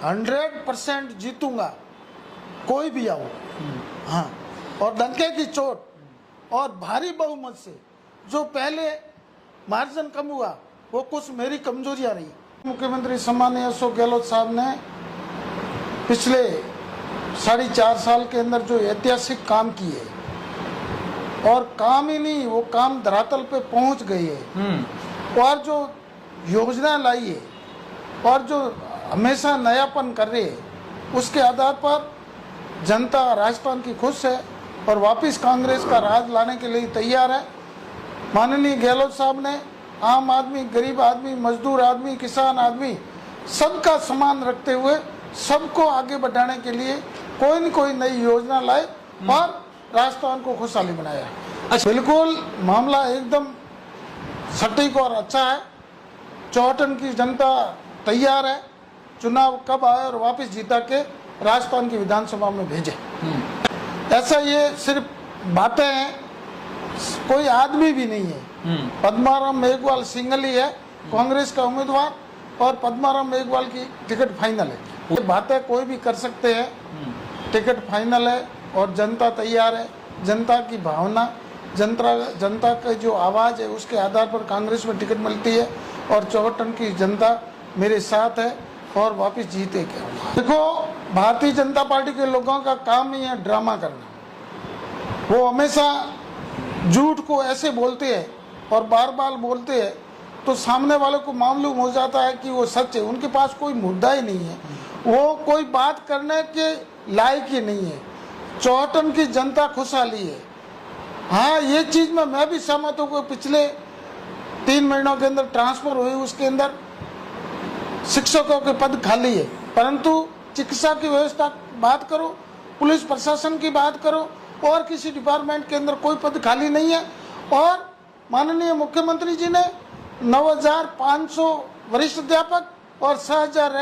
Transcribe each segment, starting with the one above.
100% जीतूंगा, कोई भी आओ। हाँ, और डंके की चोट और भारी बहुमत से। जो पहले मार्जिन कम हुआ वो कुछ मेरी कमजोरियां रही। मुख्यमंत्री सम्माननीय अशोक गहलोत साहब ने पिछले 4.5 साल के अंदर जो ऐतिहासिक काम किए, और काम ही नहीं, वो काम धरातल पे पहुंच गए है, और जो योजना लाई है और जो हमेशा नयापन कर रहे हैं, उसके आधार पर जनता राजस्थान की खुश है और वापस कांग्रेस का राज लाने के लिए तैयार है। माननीय गहलोत साहब ने आम आदमी, गरीब आदमी, मजदूर आदमी, किसान आदमी सबका सम्मान रखते हुए सबको आगे बढ़ाने के लिए कोई न कोई नई योजना लाए और राजस्थान को खुशहाली बनाया। अच्छा, बिल्कुल मामला एकदम सटीक और अच्छा है। चौहटन की जनता तैयार है, चुनाव कब आए और वापस जीता के राजस्थान की विधानसभा में भेजे। ऐसा ये सिर्फ बातें हैं, कोई आदमी भी नहीं है। पद्माराम मेघवाल सिंगल ही है कांग्रेस का उम्मीदवार, और पद्माराम मेघवाल की टिकट फाइनल है। ये बातें कोई भी कर सकते हैं, टिकट फाइनल है और जनता तैयार है। जनता की भावना, जनता का जो आवाज़ है, उसके आधार पर कांग्रेस में टिकट मिलती है और चौहटन की जनता मेरे साथ है और वापस जीते क्या। देखो, भारतीय जनता पार्टी के लोगों का काम ही है ड्रामा करना। वो हमेशा झूठ को ऐसे बोलते हैं और बार बार बोलते हैं तो सामने वाले को मालूम हो जाता है कि वो सच है। उनके पास कोई मुद्दा ही नहीं है, वो कोई बात करने के लायक ही नहीं है। चौहटन की जनता खुशहाली है। हाँ, ये चीज़ में मैं भी सहमत हूँ कि पिछले 3 महीनों के अंदर ट्रांसफर हुई, उसके अंदर शिक्षकों के पद खाली है, परंतु चिकित्सा की व्यवस्था बात करो, पुलिस प्रशासन की बात करो, और किसी डिपार्टमेंट के अंदर कोई पद खाली नहीं है। और माननीय मुख्यमंत्री जी ने 9,500 वरिष्ठ अध्यापक और 6,000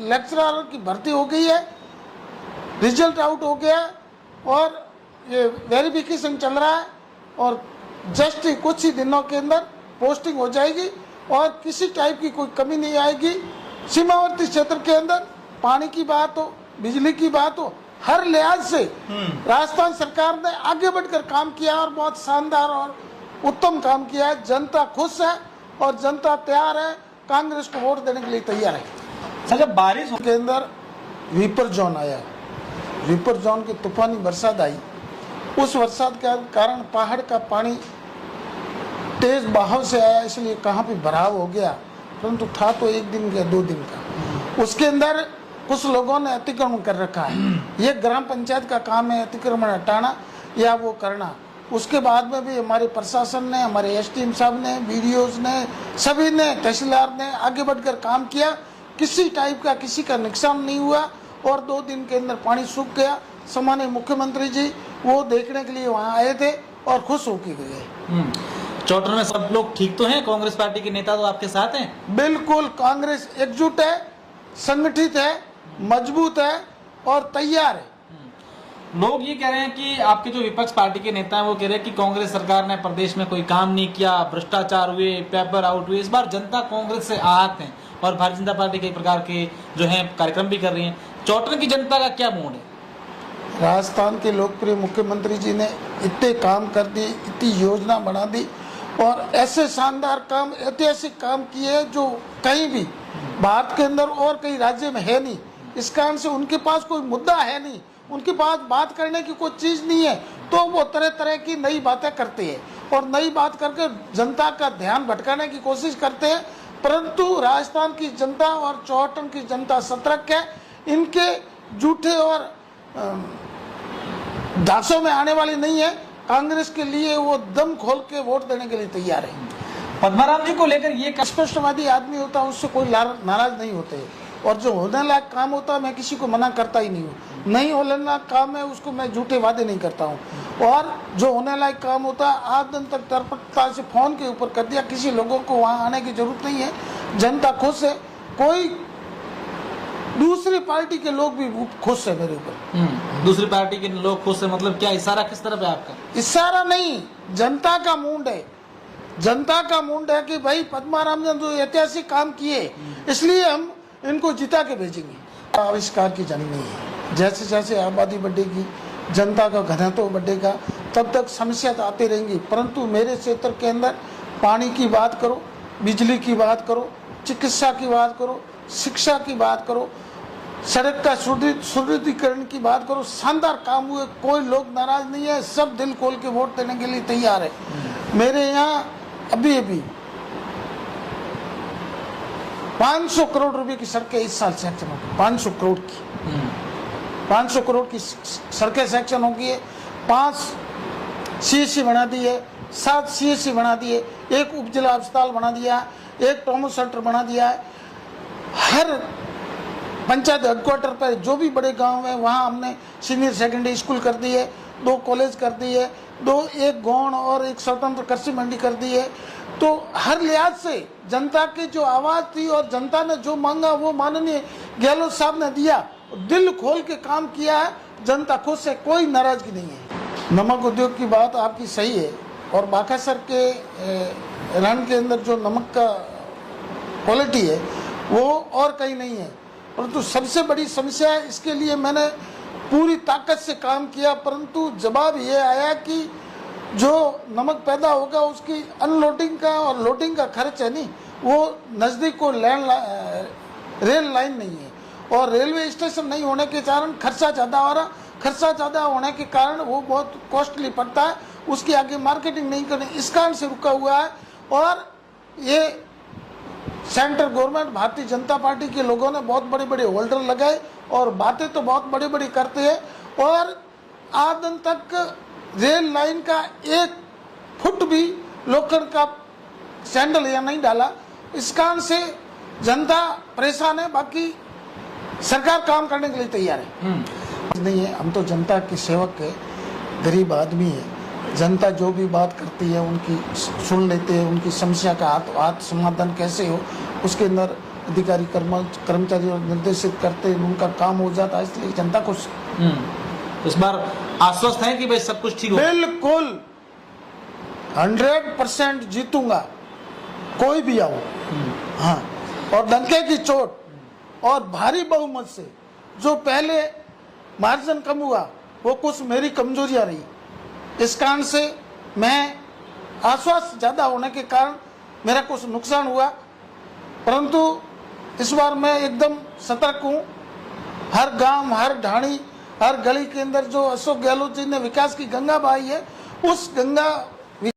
लेक्चरर की भर्ती हो गई है। रिजल्ट आउट हो गया और ये वेरिफिकेशन चल रहा है और जस्ट कुछ ही दिनों के अंदर पोस्टिंग हो जाएगी और किसी टाइप की कोई कमी नहीं आएगी। सीमावर्ती क्षेत्र के अंदर पानी की बात हो, बिजली की बात हो, हर लिहाज से राजस्थान सरकार ने आगे बढ़कर काम किया और बहुत शानदार और उत्तम काम किया है। जनता खुश है और जनता तैयार है, कांग्रेस को वोट देने के लिए तैयार है। जब बारिश के अंदर विपर जोन आया, विपर जोन की तूफानी बरसात आई, उस बरसात के कारण पहाड़ का पानी तेज बहाव से आया, इसलिए कहाँ पे भराव हो गया, परंतु था तो 1 दिन का 2 दिन का। उसके अंदर कुछ लोगों ने अतिक्रमण कर रखा है। ये ग्राम पंचायत का काम है अतिक्रमण हटाना या वो करना। उसके बाद में भी हमारे प्रशासन ने, हमारे एसडीएम साहब ने, बीडीओज ने, सभी ने, तहसीलदार ने आगे बढ़कर काम किया। किसी टाइप का किसी का नुकसान नहीं हुआ और 2 दिन के अंदर पानी सूख गया। सम्मानित मुख्यमंत्री जी वो देखने के लिए वहाँ आए थे और खुश होकर गए। चौहटन में सब लोग ठीक तो हैं? कांग्रेस पार्टी के नेता तो आपके साथ हैं? बिल्कुल, कांग्रेस एकजुट है, संगठित है, मजबूत है और तैयार है। लोग ये कह रहे हैं कि आपके जो विपक्ष पार्टी के नेता हैं वो कह रहे हैं कि कांग्रेस सरकार ने प्रदेश में कोई काम नहीं किया, भ्रष्टाचार हुए, पेपर आउट हुए। इस बार जनता कांग्रेस से आहत है और भारतीय जनता पार्टी कई प्रकार के जो है कार्यक्रम भी कर रही है। चौहटन की जनता का क्या मूड है? राजस्थान के लोकप्रिय मुख्यमंत्री जी ने इतने काम कर दिए, इतनी योजना बना दी और ऐसे शानदार काम, ऐतिहासिक काम किए जो कहीं भी भारत के अंदर और कई राज्य में है नहीं। इस कारण से उनके पास कोई मुद्दा है नहीं, उनके पास बात करने की कोई चीज़ नहीं है, तो वो तरह तरह की नई बातें करते हैं और नई बात करके जनता का ध्यान भटकाने की कोशिश करते हैं। परंतु राजस्थान की जनता और चौहटन की जनता सतर्क है, इनके झूठे और दासों में आने वाली नहीं है। कांग्रेस के लिए वो दम खोल के वोट देने के लिए तैयार है। पद्माराम जी को लेकर ये स्पष्टवादी आदमी होता है, उससे कोई नाराज नहीं होते, और जो होने लायक काम होता है मैं किसी को मना करता ही नहीं हूँ। नहीं होने लायक काम है उसको मैं झूठे वादे नहीं करता हूँ, और जो होने लायक काम होता है आज दिन तक तरपकता से फोन के ऊपर कर दिया। किसी लोगों को वहाँ आने की जरूरत नहीं है, जनता खुश है। कोई दूसरी पार्टी के लोग भी खुश है मेरे ऊपर। दूसरी पार्टी के लोग खुश है मतलब क्या? इशारा किस तरफ है आपका? इशारा नहीं, जनता का मूड है। जनता का मूड है कि भाई पद्माराम ने जो ऐतिहासिक काम किए, इसलिए हम इनको जिता के भेजेंगे। आविष्कार की जंग नहीं है। जैसे जैसे आबादी बढ़ेगी, जनता का घनत्व बढ़ेगा, तब तक समस्या तो आती रहेंगी। परंतु मेरे क्षेत्र के अंदर पानी की बात करो, बिजली की बात करो, चिकित्सा की बात करो, शिक्षा की बात करो, सड़क का सुदृढ़ीकरण की बात करो, शानदार काम हुए। कोई लोग नाराज नहीं है, सब दिल खोल के वोट देने के लिए तैयार है। मेरे यहाँ अभी 500 करोड़ रुपए की सड़कें इस साल सैंक्शन होगी। 500 करोड़ की 500 करोड़ की सड़कें सैंक्शन होगी। 5 CSC बना दी है, 7 CSC बना दिए, 1 उप जिला अस्पताल बना दिया, 1 ट्रॉमा सेंटर बना दिया है। हर पंचायत हेडक्वार्टर पर जो भी बड़े गांव है वहां हमने सीनियर सेकेंडरी स्कूल कर दी है, 2 कॉलेज कर दी है, 1 गौण और 1 स्वतंत्र कृषि मंडी कर दी है। तो हर लिहाज से जनता की जो आवाज थी और जनता ने जो मांगा वो माननीय गहलोत साहब ने दिया, दिल खोल के काम किया है। जनता खुश है, कोई नाराजगी नहीं है। नमक उद्योग की बात आपकी सही है और बाकासर के रण के अंदर जो नमक का क्वालिटी है वो और कहीं नहीं है। परंतु सबसे बड़ी समस्या है, इसके लिए मैंने पूरी ताकत से काम किया, परंतु जवाब ये आया कि जो नमक पैदा होगा उसकी अनलोडिंग का और लोडिंग का खर्च है नहीं, वो नज़दीक को रेल लाइन नहीं है और रेलवे स्टेशन नहीं होने के कारण खर्चा ज़्यादा हो रहा। खर्चा ज़्यादा होने के कारण वो बहुत कॉस्टली पड़ता है, उसकी आगे मार्केटिंग नहीं करनी, इस कारण से रुका हुआ है। और ये central government Bharatiya Janata party के लोगों ने बहुत बड़े बड़े होल्डर लगाए और बातें तो बहुत बड़ी बड़ी करते हैं और आज दिन तक रेल लाइन का 1 फुट भी लोखंड का सैंडल या नहीं डाला। इस कारण से जनता परेशान है, बाकी सरकार काम करने के लिए तैयार है। नहीं है, हम तो जनता के सेवक है, गरीब आदमी है। जनता जो भी बात करती है उनकी सुन लेते हैं, उनकी समस्या का हाथ समाधान कैसे हो उसके अंदर अधिकारी कर्मचारी निर्देशित करते हैं, उनका काम हो जाता है, इसलिए जनता खुश। इस बार आश्वस्त है कि भाई सब कुछ ठीक हो? बिल्कुल 100% जीतूंगा, कोई भी आओ। हाँ, और डंके की चोट और भारी बहुमत से। जो पहले मार्जिन कम हुआ वो कुछ मेरी कमजोरियां रही, इस कारण से मैं आश्वास ज़्यादा होने के कारण मेरा कुछ नुकसान हुआ, परंतु इस बार मैं एकदम सतर्क हूँ। हर गांव, हर ढाणी, हर गली के अंदर जो अशोक गहलोत जी ने विकास की गंगा बहाई है, उस गंगा